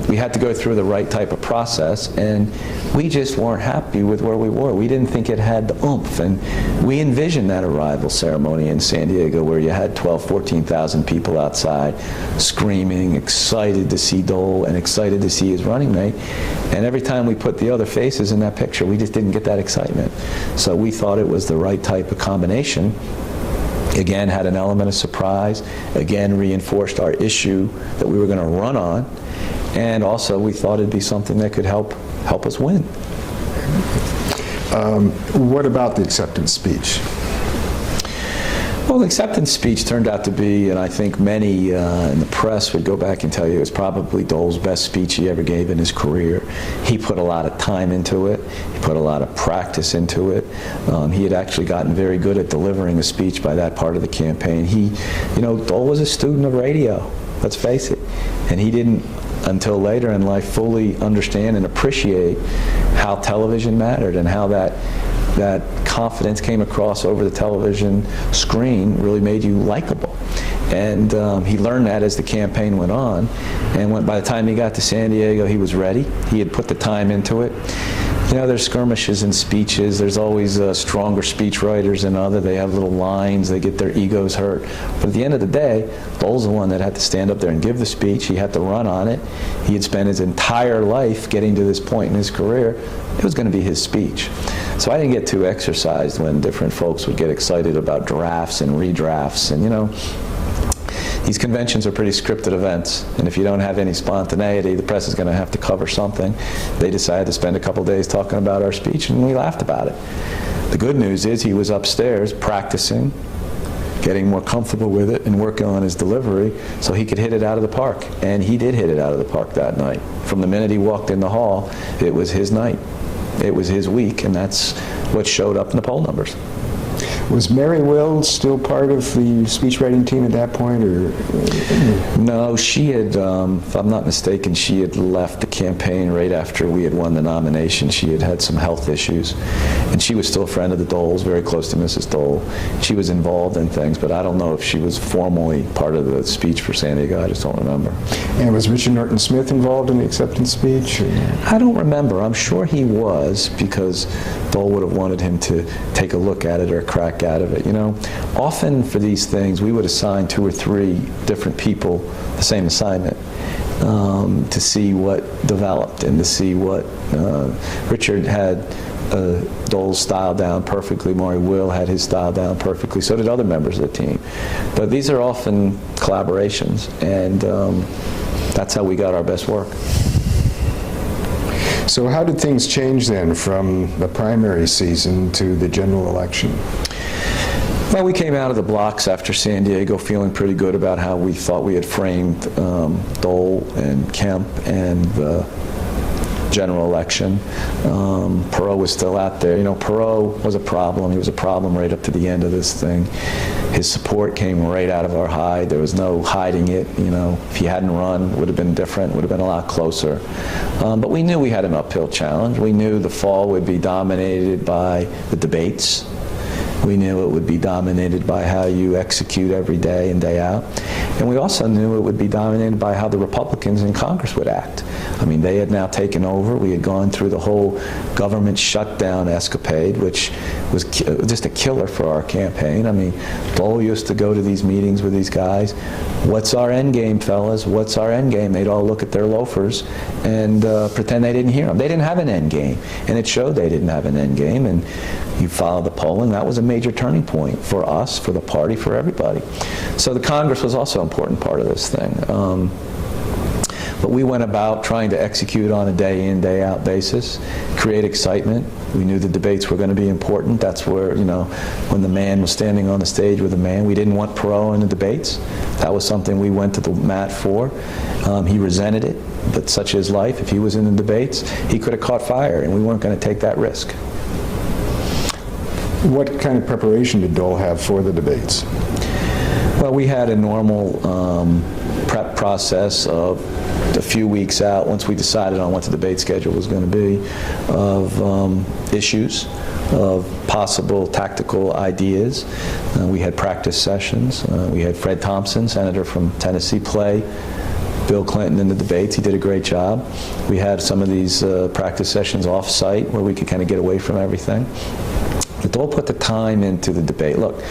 We had to go through the right type of process, and we just weren't happy with where we were. We didn't think it had the oomph, and we envisioned that arrival ceremony in San Diego where you had 12, 14,000 people outside screaming, excited to see Dole and excited to see his running mate. And every time we put the other faces in that picture, we just didn't get that excitement. So we thought it was the right type of combination. Again, had an element of surprise. Again, reinforced our issue that we were going to run on. And also, we thought it'd be something that could help us win. What about the acceptance speech? Well, the acceptance speech turned out to be, and I think many in the press would go back and tell you, it was probably Dole's best speech he ever gave in his career. He put a lot of time into it. He put a lot of practice into it. He had actually gotten very good at delivering a speech by that part of the campaign. Dole was a student of radio, let's face it, and he didn't, until later in life, fully understand and appreciate how television mattered and how that confidence came across over the television screen really made you likable. And he learned that as the campaign went on. And by the time he got to San Diego, he was ready. He had put the time into it. You know, there's skirmishes in speeches. There's always stronger speech writers than others. They have little lines. They get their egos hurt. But at the end of the day, Dole's the one that had to stand up there and give the speech. He had to run on it. He had spent his entire life getting to this point in his career. It was going to be his speech. So I didn't get too exercised when different folks would get excited about drafts and redrafts. And, you know, these conventions are pretty scripted events, and if you don't have any spontaneity, the press is going to have to cover something. They decided to spend a couple days talking about our speech, and we laughed about it. The good news is he was upstairs practicing, getting more comfortable with it, and working on his delivery so he could hit it out of the park. And he did hit it out of the park that night. From the minute he walked in the hall, it was his night. It was his week, and that's what showed up in the poll numbers. Was Mary Will still part of the speech writing team at that point, or? No, she had, if I'm not mistaken, she had left the campaign right after we had won the nomination. She had had some health issues, and she was still a friend of the Doles, very close to Mrs. Dole. She was involved in things, but I don't know if she was formally part of the speech for San Diego. I just don't remember. And was Richard Norton Smith involved in the acceptance speech? Or? I don't remember. I'm sure he was, because Dole would have wanted him to take a look at it or crack out of it. You know, often for these things, we would assign 2 or 3 different people the same assignment to see what developed and to see what Richard had Dole's style down perfectly. Maury Will had his style down perfectly. So did other members of the team. But these are often collaborations, and that's how we got our best work. So how did things change then from the primary season to the general election? Well, we came out of the blocks after San Diego feeling pretty good about how we thought we had framed Dole and Kemp and the general election. Perot was still out there. You know, Perot was a problem. He was a problem right up to the end of this thing. His support came right out of our hide. There was no hiding it. You know, if he hadn't run, it would have been different, would have been a lot closer. But we knew we had an uphill challenge. We knew the fall would be dominated by the debates. We knew it would be dominated by how you execute every day and day out. And we also knew it would be dominated by how the Republicans in Congress would act. I mean, they had now taken over. We had gone through the whole government shutdown escapade, which was just a killer for our campaign. I mean, Dole used to go to these meetings with these guys. What's our end game, fellas? What's our end game? They'd all look at their loafers and pretend they didn't hear them. They didn't have an end game, and it showed they didn't have an end game. And you follow the polling, that was a major turning point for us, for the party, for everybody. So the Congress was also an important part of this thing. But we went about trying to execute on a day-in, day-out basis, create excitement. We knew the debates were going to be important. That's where, you know, when the man was standing on the stage with the man, we didn't want Perot in the debates. That was something we went to the mat for. He resented it, but such is life. If he was in the debates, he could have caught fire, and we weren't going to take that risk. What kind of preparation did Dole have for the debates? Well, we had a normal prep process of a few weeks out, once we decided on what the debate schedule was going to be, of issues, of possible tactical ideas. We had practice sessions. We had Fred Thompson, senator from Tennessee, play Bill Clinton in the debates. He did a great job. We had some of these practice sessions off-site where we could kind of get away from everything. But Dole put the time into the debate. Look,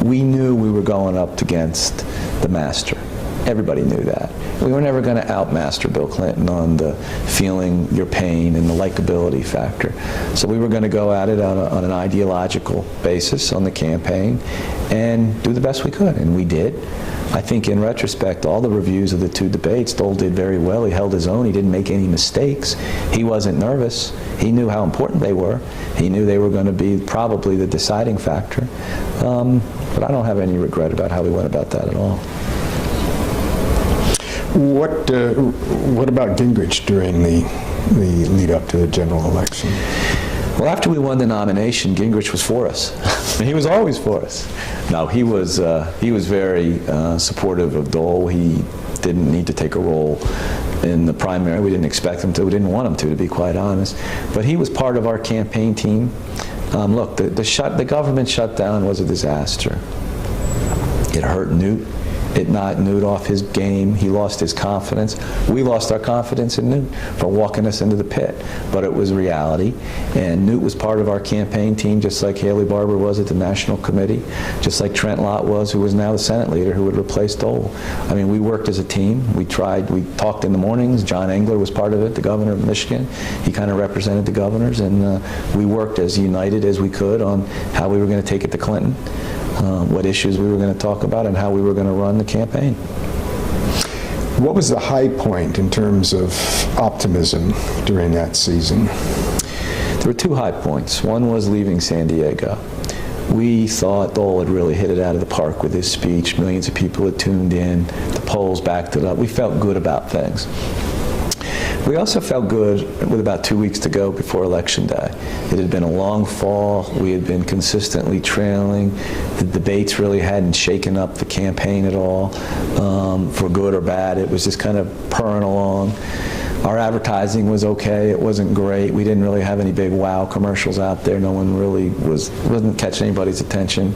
we knew we were going up against the master. Everybody knew that. We were never going to outmaster Bill Clinton on the feeling your pain and the likability factor. So we were going to go at it on an ideological basis on the campaign and do the best we could, and we did. I think in retrospect, all the reviews of the two debates, Dole did very well. He held his own. He didn't make any mistakes. He wasn't nervous. He knew how important they were. He knew they were going to be probably the deciding factor. But I don't have any regret about how we went about that at all. What about Gingrich during the lead up to the general election? Well, after we won the nomination, Gingrich was for us. He was always for us. No, he was very supportive of Dole. He didn't need to take a role in the primary. We didn't expect him to. We didn't want him to be quite honest. But he was part of our campaign team. Look, the government shutdown was a disaster. It hurt Newt. It knocked Newt off his game. He lost his confidence. We lost our confidence in Newt for walking us into the pit. But it was reality. And Newt was part of our campaign team, just like Haley Barbour was at the National Committee, just like Trent Lott was, who was now the Senate leader, who would replace Dole. I mean, we worked as a team. We talked in the mornings. John Engler was part of it, the governor of Michigan. He kind of represented the governors. And we worked as united as we could on how we were going to take it to Clinton. What issues we were going to talk about and how we were going to run the campaign. What was the high point in terms of optimism during that season? There were two high points. One was leaving San Diego. We thought Dole had really hit it out of the park with his speech. Millions of people had tuned in. The polls backed it up. We felt good about things. We also felt good with about 2 weeks to go before Election Day. It had been a long fall. We had been consistently trailing. The debates really hadn't shaken up the campaign at all, for good or bad. It was just kind of purring along. Our advertising was okay. It wasn't great. We didn't really have any big wow commercials out there. No one really wasn't catching anybody's attention.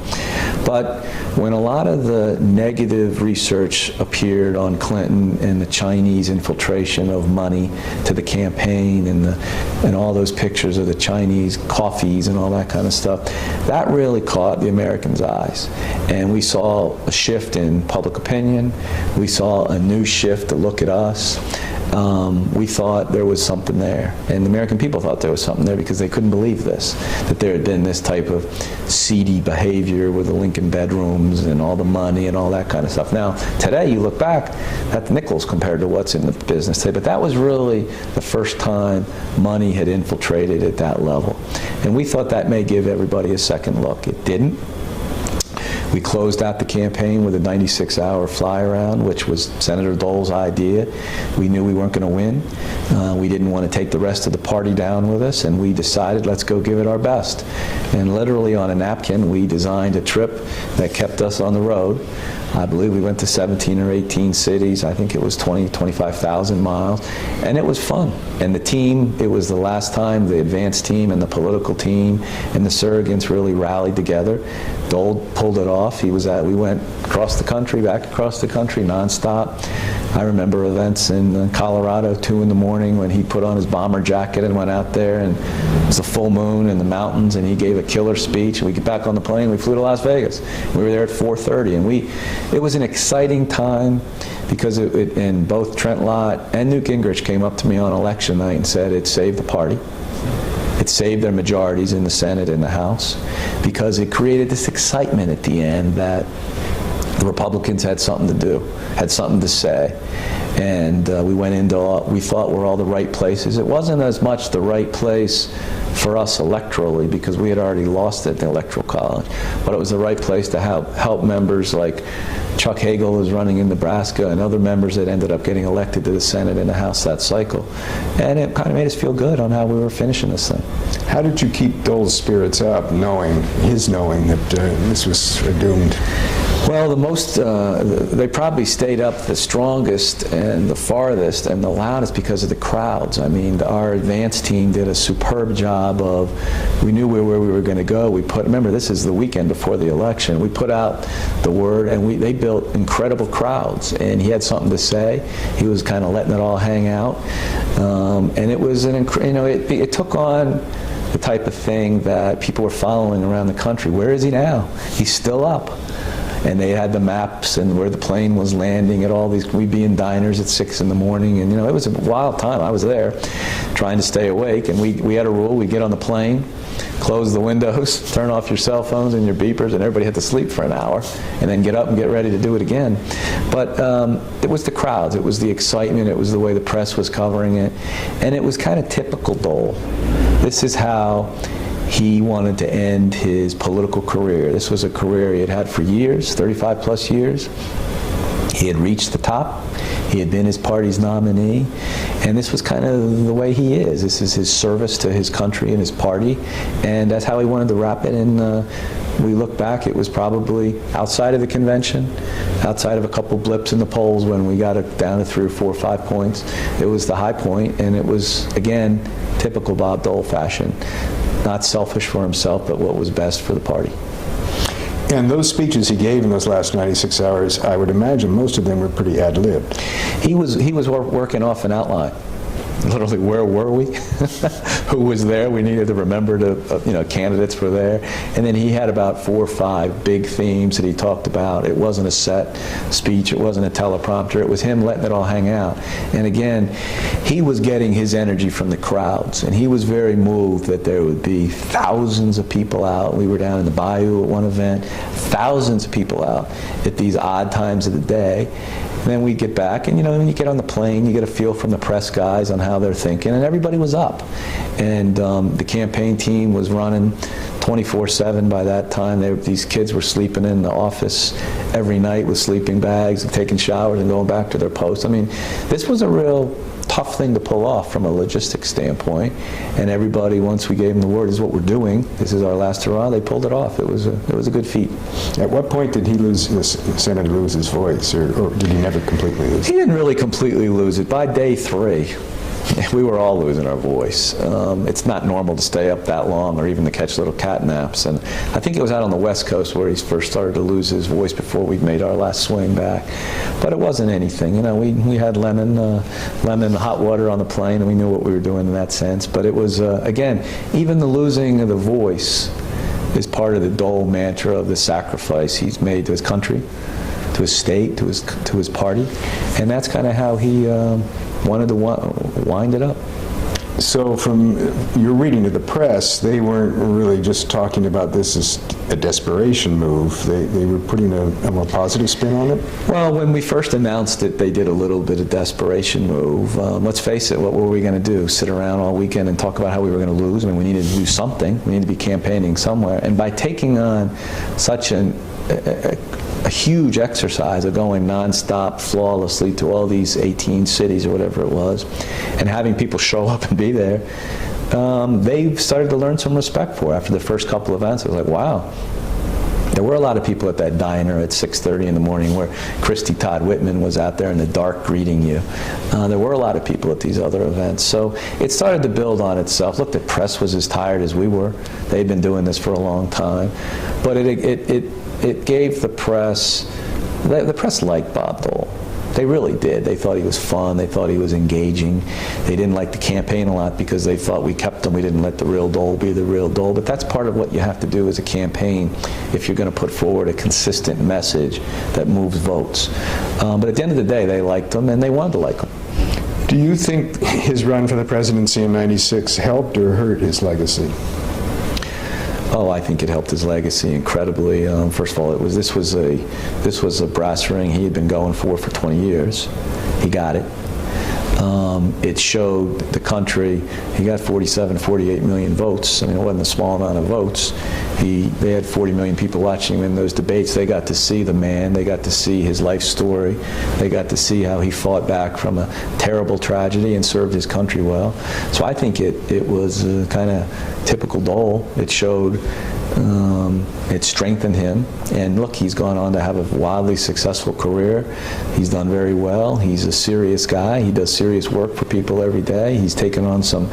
But when a lot of the negative research appeared on Clinton and the Chinese infiltration of money to the campaign and all those pictures of the Chinese coffees and all that kind of stuff, that really caught the Americans' eyes. And we saw a shift in public opinion. We saw a new shift to look at us. We thought there was something there, and the American people thought there was something there because they couldn't believe this, that there had been this type of seedy behavior with the Lincoln bedrooms and all the money and all that kind of stuff. Now, today you look back, that's nickels compared to what's in the business today, but that was really the first time money had infiltrated at that level. And we thought that may give everybody a second look. It didn't. We closed out the campaign with a 96-hour fly-around, which was Senator Dole's idea. We knew we weren't going to win. We didn't want to take the rest of the party down with us, and we decided, let's go give it our best. And literally on a napkin, we designed a trip that kept us on the road. I believe we went to 17 or 18 cities. I think it was 25,000 miles. And it was fun. And the team, it was the last time the advanced team and the political team and the surrogates really rallied together. Dole pulled it off. We went across the country, back across the country, nonstop. I remember events in Colorado, 2 in the morning, when he put on his bomber jacket and went out there, and it was a full moon in the mountains, and he gave a killer speech. And we get back on the plane, we flew to Las Vegas. We were there at 4:30, and it was an exciting time, because and both Trent Lott and Newt Gingrich came up to me on election night and said it saved the party. It saved their majorities in the Senate and the House, because it created this excitement at the end that the Republicans had something to do, had something to say. And we went into we thought were all the right places. It wasn't as much the right place for us electorally, because we had already lost it in the Electoral College, but it was the right place to help members like Chuck Hagel, who's running in Nebraska, and other members that ended up getting elected to the Senate and the House that cycle. And it kind of made us feel good on how we were finishing this thing. How did you keep Dole's spirits up, knowing that this was doomed? Well, they probably stayed up the strongest and the farthest and the loudest because of the crowds. I mean, our advance team did a superb job of, we knew where we were going to go. Remember, this is the weekend before the election. We put out the word, and they built incredible crowds. And he had something to say. He was kind of letting it all hang out. And it was it took on the type of thing that people were following around the country. Where is he now? He's still up. And they had the maps and where the plane was landing at all these. We'd be in diners at 6 in the morning, and it was a wild time. I was there trying to stay awake, and we had a rule. We'd get on the plane, close the windows, turn off your cell phones and your beepers, and everybody had to sleep for an hour, and then get up and get ready to do it again. But it was the crowds, it was the excitement, it was the way the press was covering it, and it was kind of typical Dole. This is how he wanted to end his political career. This was a career he had had for years, 35 plus years. He had reached the top. He had been his party's nominee. And this was kind of the way he is. This is his service to his country and his party. And that's how he wanted to wrap it. And we look back, it was probably outside of the convention, outside of a couple blips in the polls when we got it down to 3 or 4 or 5 points. It was the high point, and it was, again, typical Bob Dole fashion. Not selfish for himself, but what was best for the party. And those speeches he gave in those last 96 hours, I would imagine most of them were pretty ad-libbed. He was working off an outline. Literally, where were we? Who was there? We needed to remember candidates were there. And then he had about 4 or 5 big themes that he talked about. It wasn't a set speech. It wasn't a teleprompter. It was him letting it all hang out. And again, he was getting his energy from the crowds. And he was very moved that there would be thousands of people out. We were down in the bayou at one event, thousands of people out at these odd times of the day. And then we'd get back, and when you get on the plane, you get a feel from the press guys on how they're thinking, and everybody was up. And the campaign team was running 24/7 by that time. These kids were sleeping in the office every night with sleeping bags and taking showers and going back to their posts. I mean, this was a real tough thing to pull off from a logistics standpoint, and everybody, once we gave them the word, this is what we're doing, this is our last hurrah, they pulled it off. It was a good feat. At what point did Senator lose his voice, or did he never completely lose it? He didn't really completely lose it. By day 3, we were all losing our voice. It's not normal to stay up that long or even to catch little cat naps. And I think it was out on the West Coast where he first started to lose his voice before we made our last swing back. But it wasn't anything. We had lemon hot water on the plane, and we knew what we were doing in that sense. But it was, again, even the losing of the voice is part of the Dole mantra of the sacrifice he's made to his country, to his state, to his party. And that's kind of how he wanted to wind it up. So from your reading to the press, they weren't really just talking about this as a desperation move. They were putting a more positive spin on it? Well, when we first announced it, they did a little bit of desperation move. Let's face it, what were we going to do? Sit around all weekend and talk about how we were going to lose? I mean, we needed to do something. We needed to be campaigning somewhere. And by taking on such an a huge exercise of going nonstop, flawlessly to all these 18 cities or whatever it was, and having people show up and be there, they started to learn some respect for. After the first couple events, it was like, wow. There were a lot of people at that diner at 6:30 in the morning where Christy Todd Whitman was out there in the dark greeting you. There were a lot of people at these other events. So it started to build on itself. Look, the press was as tired as we were. They'd been doing this for a long time. But it gave the press liked Bob Dole. They really did. They thought he was fun. They thought he was engaging. They didn't like the campaign a lot because they thought we kept him. We didn't let the real Dole be the real Dole. But that's part of what you have to do as a campaign if you're going to put forward a consistent message that moves votes. But at the end of the day, they liked him, and they wanted to like him. Do you think his run for the presidency in '96 helped or hurt his legacy? Oh, I think it helped his legacy incredibly. First of all, this was a brass ring he had been going for 20 years. He got it. It showed the country. He got 47, 48 million votes. I mean, it wasn't a small amount of votes. They had 40 million people watching him in those debates. They got to see the man. They got to see his life story. They got to see how he fought back from a terrible tragedy and served his country well. So I think it was kind of typical Dole. It showed, it strengthened him. And look, he's gone on to have a wildly successful career. He's done very well. He's a serious guy. He does serious work for people every day. He's taken on some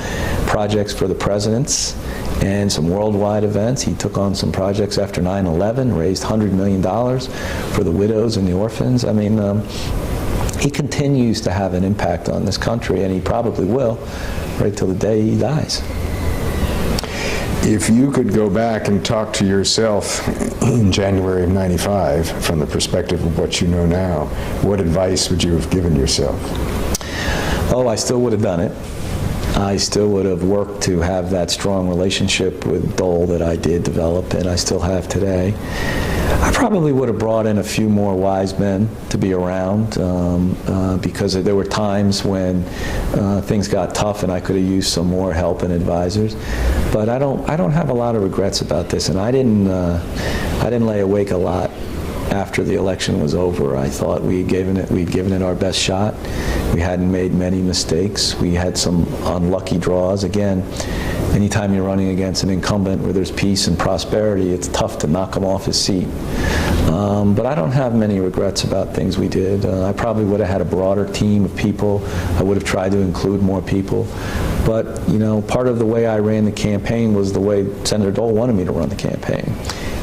projects for the presidents and some worldwide events. He took on some projects after 9/11, raised $100 million for the widows and the orphans. I mean, he continues to have an impact on this country, and he probably will right till the day he dies. If you could go back and talk to yourself in January of '95 from the perspective of what you know now, what advice would you have given yourself? Oh, I still would have done it. I still would have worked to have that strong relationship with Dole that I did develop, and I still have today. I probably would have brought in a few more wise men to be around because there were times when things got tough and I could have used some more help and advisors. But I don't have a lot of regrets about this, and I didn't lay awake a lot after the election was over. I thought we'd given it our best shot. We hadn't made many mistakes. We had some unlucky draws. Again, anytime you're running against an incumbent where there's peace and prosperity, it's tough to knock him off his seat. But I don't have many regrets about things we did. I probably would have had a broader team of people. I would have tried to include more people. But, you know, part of the way I ran the campaign was the way Senator Dole wanted me to run the campaign.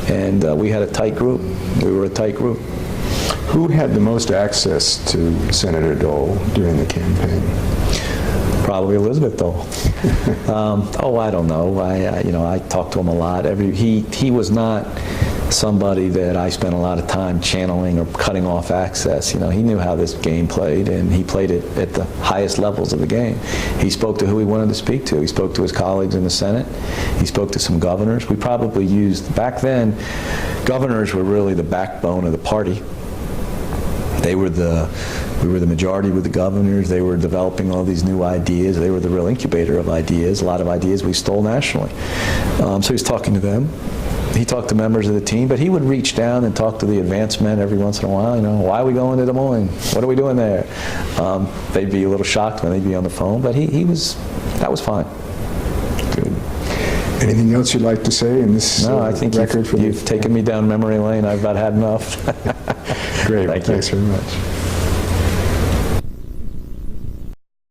And we had a tight group. We were a tight group. Who had the most access to Senator Dole during the campaign? Probably Elizabeth Dole. I don't know. I talked to him a lot. He was not somebody that I spent a lot of time channeling or cutting off access. You know, he knew how this game played, and he played it at the highest levels of the game. He spoke to who he wanted to speak to. He spoke to his colleagues in the Senate. He spoke to some governors. We probably used, back then, governors were really the backbone of the party. We were the majority with the governors. They were developing all these new ideas. They were the real incubator of ideas. A lot of ideas we stole nationally. So he was talking to them. He talked to members of the team, but he would reach down and talk to the advanced men every once in a while. You know, why are we going to Des Moines? What are we doing there? They'd be a little shocked when they'd be on the phone, but that was fine. Good. Anything else you'd like to say in this No, I think record? you've taken me down memory lane. I've about had enough. Great. Thanks very much.